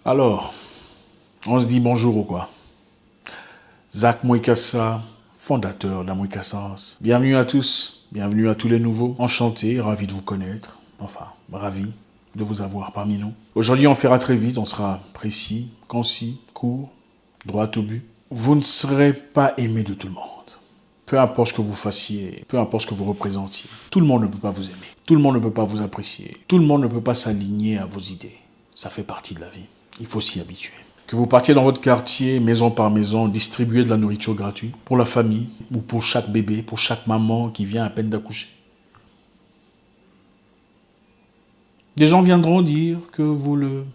Alors, on se dit bonjour ou quoi? Zach Mwekassa, fondateur d'Amwekassance. Bienvenue à tous, bienvenue à tous les nouveaux. Enchanté, ravi de vous connaître. Enfin, ravi de vous avoir parmi nous. Aujourd'hui, on fera très vite, on sera précis, concis, court, droit au but. Vous ne serez pas aimé de tout le monde. Peu importe ce que vous fassiez, peu importe ce que vous représentiez. Tout le monde ne peut pas vous aimer. Tout le monde ne peut pas vous apprécier. Tout le monde ne peut pas s'aligner à vos idées. Ça fait partie de la vie. Il faut s'y habituer. Que vous partiez dans votre quartier, maison par maison, distribuer de la nourriture gratuite pour la famille ou pour chaque bébé, pour chaque maman qui vient à peine d'accoucher. Des gens viendront dire que vous le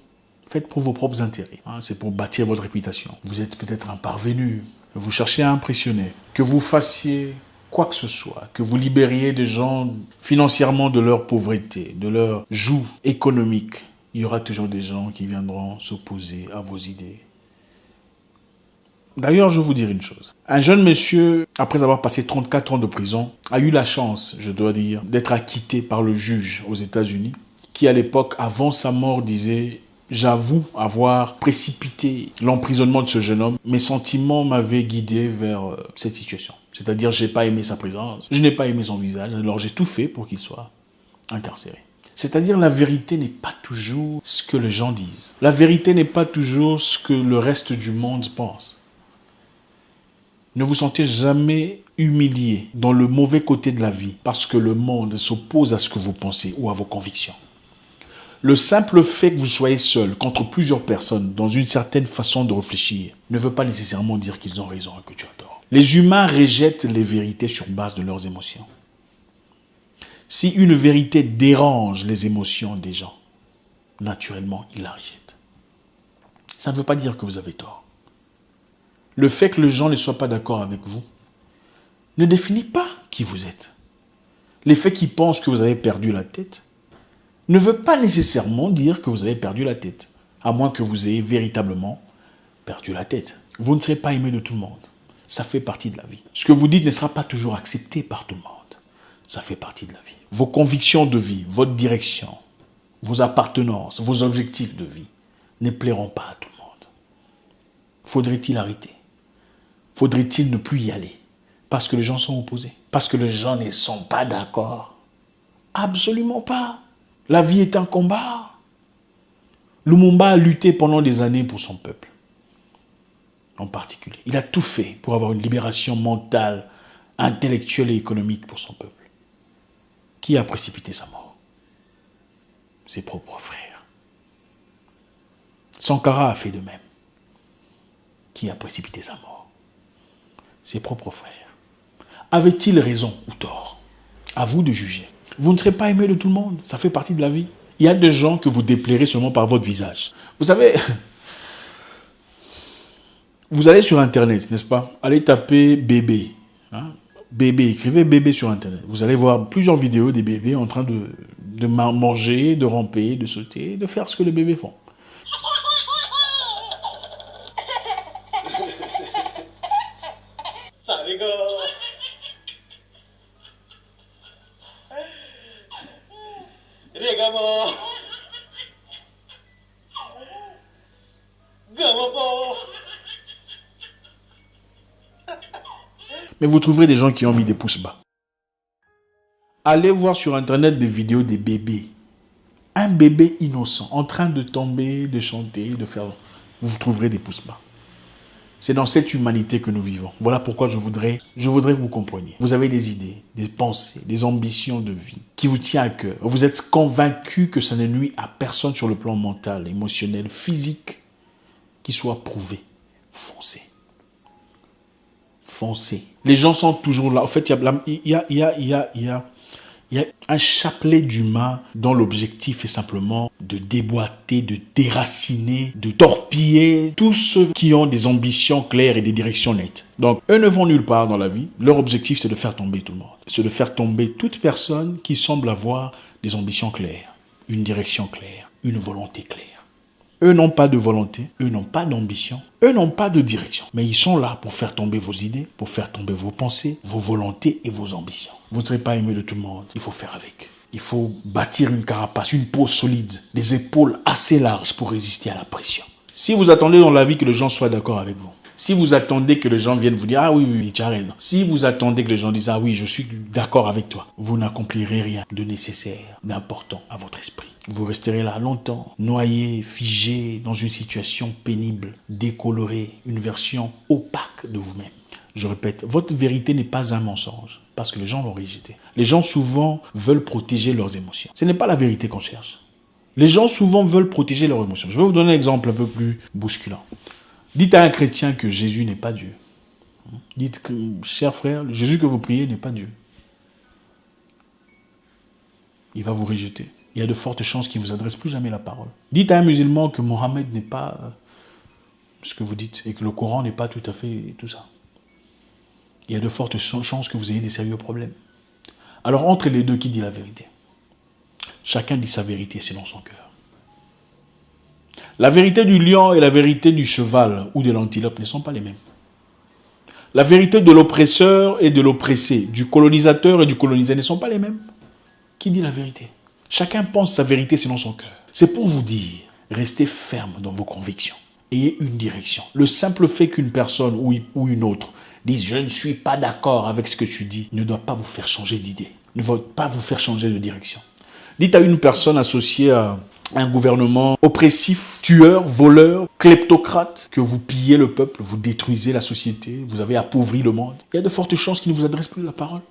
faites pour vos propres intérêts. C'est pour bâtir votre réputation. Vous êtes peut-être un parvenu. Vous cherchez à impressionner. Que vous fassiez quoi que ce soit, que vous libériez des gens financièrement de leur pauvreté, de leur joug économique. Il y aura toujours des gens qui viendront s'opposer à vos idées. D'ailleurs, je vais vous dire une chose. Un jeune monsieur, après avoir passé 34 ans de prison, a eu la chance, je dois dire, d'être acquitté par le juge aux États-Unis, qui à l'époque, avant sa mort, disait « J'avoue avoir précipité l'emprisonnement de ce jeune homme. Mes sentiments m'avaient guidé vers cette situation. C'est-à-dire, je n'ai pas aimé sa présence, je n'ai pas aimé son visage, alors j'ai tout fait pour qu'il soit incarcéré. » C'est-à-dire, la vérité n'est pas toujours ce que les gens disent. La vérité n'est pas toujours ce que le reste du monde pense. Ne vous sentez jamais humilié dans le mauvais côté de la vie parce que le monde s'oppose à ce que vous pensez ou à vos convictions. Le simple fait que vous soyez seul contre plusieurs personnes dans une certaine façon de réfléchir ne veut pas nécessairement dire qu'ils ont raison et que tu as tort. Les humains rejettent les vérités sur base de leurs émotions. Si une vérité dérange les émotions des gens, naturellement, ils la rejettent. Ça ne veut pas dire que vous avez tort. Le fait que les gens ne soient pas d'accord avec vous ne définit pas qui vous êtes. Le fait qu'ils pensent que vous avez perdu la tête ne veut pas nécessairement dire que vous avez perdu la tête, à moins que vous ayez véritablement perdu la tête. Vous ne serez pas aimé de tout le monde. Ça fait partie de la vie. Ce que vous dites ne sera pas toujours accepté par tout le monde. Ça fait partie de la vie. Vos convictions de vie, votre direction, vos appartenances, vos objectifs de vie ne plairont pas à tout le monde. Faudrait-il arrêter? Faudrait-il ne plus y aller? Parce que les gens sont opposés? Parce que les gens ne sont pas d'accord? Absolument pas. La vie est un combat. Lumumba a lutté pendant des années pour son peuple. En particulier. Il a tout fait pour avoir une libération mentale, intellectuelle et économique pour son peuple. Qui a précipité sa mort? Ses propres frères. Sankara a fait de même. Qui a précipité sa mort? Ses propres frères. Avait-il raison ou tort? À vous de juger. Vous ne serez pas aimé de tout le monde. Ça fait partie de la vie. Il y a des gens que vous déplairez seulement par votre visage. Vous savez, vous allez sur Internet, n'est-ce pas? Allez taper bébé. Bébé, écrivez bébé sur Internet. Vous allez voir plusieurs vidéos des bébés en train de manger, de ramper, de sauter, de faire ce que les bébés font. Ça rigole. Regarde-moi. Mais vous trouverez des gens qui ont mis des pouces bas. Allez voir sur Internet des vidéos des bébés. Un bébé innocent, en train de tomber, de chanter, de faire... Vous trouverez des pouces bas. C'est dans cette humanité que nous vivons. Voilà pourquoi je voudrais que vous compreniez. Vous avez des idées, des pensées, des ambitions de vie qui vous tiennent à cœur. Vous êtes convaincu que ça ne nuit à personne sur le plan mental, émotionnel, physique, qui soit prouvé. Foncez. Foncez. Les gens sont toujours là. En fait, il y a un chapelet d'humains dont l'objectif est simplement de déboîter, de déraciner, de torpiller tous ceux qui ont des ambitions claires et des directions nettes. Donc, eux ne vont nulle part dans la vie. Leur objectif, c'est de faire tomber tout le monde. C'est de faire tomber toute personne qui semble avoir des ambitions claires, une direction claire, une volonté claire. Eux n'ont pas de volonté, eux n'ont pas d'ambition, eux n'ont pas de direction. Mais ils sont là pour faire tomber vos idées, pour faire tomber vos pensées, vos volontés et vos ambitions. Vous ne serez pas aimé de tout le monde, il faut faire avec. Il faut bâtir une carapace, une peau solide, des épaules assez larges pour résister à la pression. Si vous attendez dans la vie que les gens soient d'accord avec vous, si vous attendez que les gens viennent vous dire « Ah oui, oui, tu as raison », si vous attendez que les gens disent « Ah oui, je suis d'accord avec toi », vous n'accomplirez rien de nécessaire, d'important à votre esprit. Vous resterez là longtemps, noyé, figé, dans une situation pénible, décolorée, une version opaque de vous-même. Je répète, votre vérité n'est pas un mensonge, parce que les gens l'ont rejeté. Les gens souvent veulent protéger leurs émotions. Ce n'est pas la vérité qu'on cherche. Les gens souvent veulent protéger leurs émotions. Je vais vous donner un exemple un peu plus bousculant. Dites à un chrétien que Jésus n'est pas Dieu. Dites que, cher frère, le Jésus que vous priez n'est pas Dieu. Il va vous rejeter. Il y a de fortes chances qu'il ne vous adresse plus jamais la parole. Dites à un musulman que Mohammed n'est pas ce que vous dites et que le Coran n'est pas tout à fait tout ça. Il y a de fortes chances que vous ayez des sérieux problèmes. Alors, entre les deux, qui dit la vérité? Chacun dit sa vérité selon son cœur. La vérité du lion et la vérité du cheval ou de l'antilope ne sont pas les mêmes. La vérité de l'oppresseur et de l'oppressé, du colonisateur et du colonisé ne sont pas les mêmes. Qui dit la vérité? Chacun pense sa vérité selon son cœur. C'est pour vous dire, restez ferme dans vos convictions. Ayez une direction. Le simple fait qu'une personne ou une autre dise « Je ne suis pas d'accord avec ce que tu dis » ne doit pas vous faire changer d'idée, ne doit pas vous faire changer de direction. Dites à une personne associée à un gouvernement oppressif, tueur, voleur, kleptocrate, que vous pillez le peuple, vous détruisez la société, vous avez appauvri le monde. Il y a de fortes chances qu'il ne vous adresse plus la parole.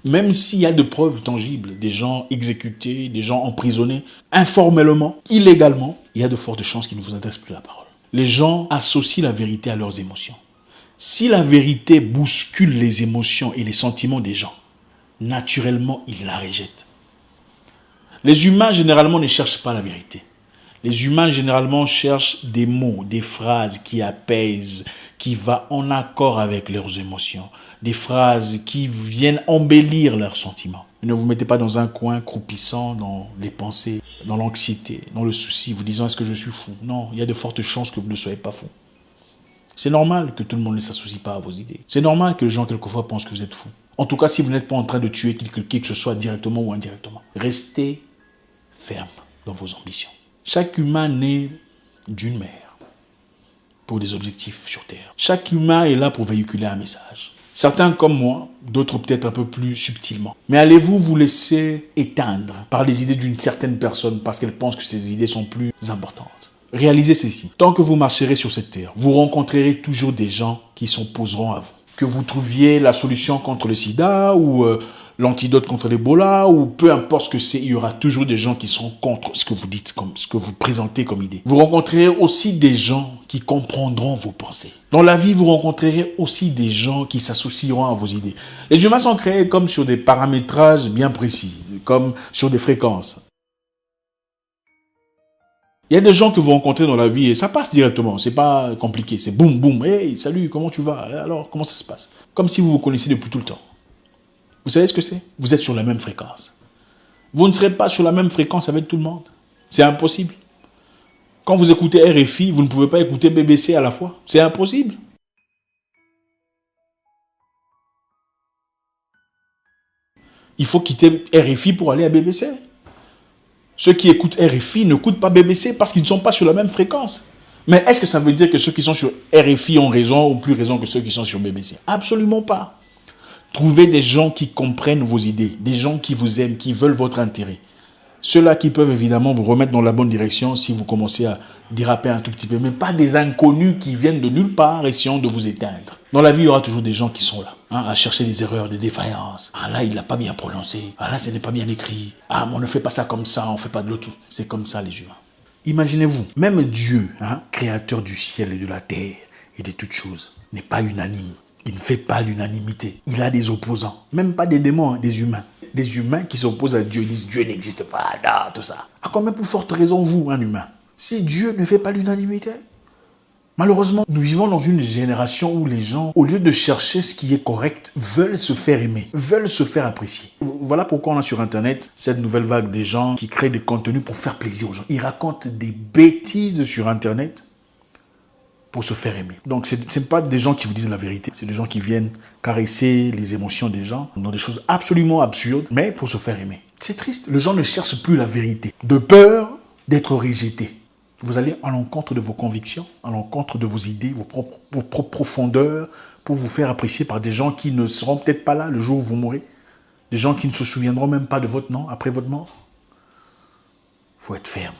Même s'il y a de preuves tangibles, des gens exécutés, des gens emprisonnés, informellement, illégalement, il y a de fortes chances qu'il ne vous adresse plus la parole. Les gens associent la vérité à leurs émotions. Si la vérité bouscule les émotions et les sentiments des gens, naturellement, ils la rejettent. Les humains, généralement, ne cherchent pas la vérité. Les humains, généralement, cherchent des mots, des phrases qui apaisent, qui vont en accord avec leurs émotions. Des phrases qui viennent embellir leurs sentiments. Ne vous mettez pas dans un coin croupissant dans les pensées, dans l'anxiété, dans le souci, vous disant « Est-ce que je suis fou ?» Non, il y a de fortes chances que vous ne soyez pas fou. C'est normal que tout le monde ne s'associe pas à vos idées. C'est normal que les gens, quelquefois, pensent que vous êtes fou. En tout cas, si vous n'êtes pas en train de tuer qui que ce soit directement ou indirectement. Restez ferme dans vos ambitions. Chaque humain naît d'une mère pour des objectifs sur Terre. Chaque humain est là pour véhiculer un message. Certains comme moi, d'autres peut-être un peu plus subtilement. Mais allez-vous vous laisser éteindre par les idées d'une certaine personne parce qu'elle pense que ces idées sont plus importantes? Réalisez ceci. Tant que vous marcherez sur cette terre, vous rencontrerez toujours des gens qui s'opposeront à vous. Que vous trouviez la solution contre le sida ou l'antidote contre l'Ebola ou peu importe ce que c'est, il y aura toujours des gens qui sont contre ce que vous dites, comme ce que vous présentez comme idée. Vous rencontrerez aussi des gens qui comprendront vos pensées. Dans la vie, vous rencontrerez aussi des gens qui s'associeront à vos idées. Les humains sont créés comme sur des paramétrages bien précis, comme sur des fréquences. Il y a des gens que vous rencontrez dans la vie et ça passe directement, c'est pas compliqué, c'est boum boum, hey salut, comment tu vas? Alors, comment ça se passe? Comme si vous vous connaissiez depuis tout le temps. Vous savez ce que c'est? Vous êtes sur la même fréquence. Vous ne serez pas sur la même fréquence avec tout le monde. C'est impossible. Quand vous écoutez RFI, vous ne pouvez pas écouter BBC à la fois. C'est impossible. Il faut quitter RFI pour aller à BBC. Ceux qui écoutent RFI n'écoutent pas BBC parce qu'ils ne sont pas sur la même fréquence. Mais est-ce que ça veut dire que ceux qui sont sur RFI ont raison ou plus raison que ceux qui sont sur BBC? Absolument pas. Trouvez des gens qui comprennent vos idées, des gens qui vous aiment, qui veulent votre intérêt. Ceux-là qui peuvent évidemment vous remettre dans la bonne direction si vous commencez à déraper un tout petit peu, mais pas des inconnus qui viennent de nulle part essayant de vous éteindre. Dans la vie, il y aura toujours des gens qui sont là, à chercher des erreurs, des défaillances. Ah là, il ne l'a pas bien prononcé. Ah là, ce n'est pas bien écrit. Ah, mais on ne fait pas ça comme ça, on ne fait pas de l'autre. C'est comme ça les humains. Imaginez-vous, même Dieu, créateur du ciel et de la terre et de toutes choses, n'est pas unanime. Il ne fait pas l'unanimité. Il a des opposants. Même pas des démons, des humains. Des humains qui s'opposent à Dieu. Ils disent Dieu n'existe pas, là, tout ça. À combien plus forte raison vous, un humain? Si Dieu ne fait pas l'unanimité? Malheureusement, nous vivons dans une génération où les gens, au lieu de chercher ce qui est correct, veulent se faire aimer, veulent se faire apprécier. Voilà pourquoi on a sur Internet cette nouvelle vague des gens qui créent des contenus pour faire plaisir aux gens. Ils racontent des bêtises sur Internet pour se faire aimer. Donc, ce n'est pas des gens qui vous disent la vérité. C'est des gens qui viennent caresser les émotions des gens dans des choses absolument absurdes, mais pour se faire aimer. C'est triste. Les gens ne cherchent plus la vérité. De peur d'être rejetés. Vous allez à l'encontre de vos convictions, à l'encontre de vos idées, vos propres profondeurs, pour vous faire apprécier par des gens qui ne seront peut-être pas là le jour où vous mourrez, des gens qui ne se souviendront même pas de votre nom après votre mort. Il faut être ferme.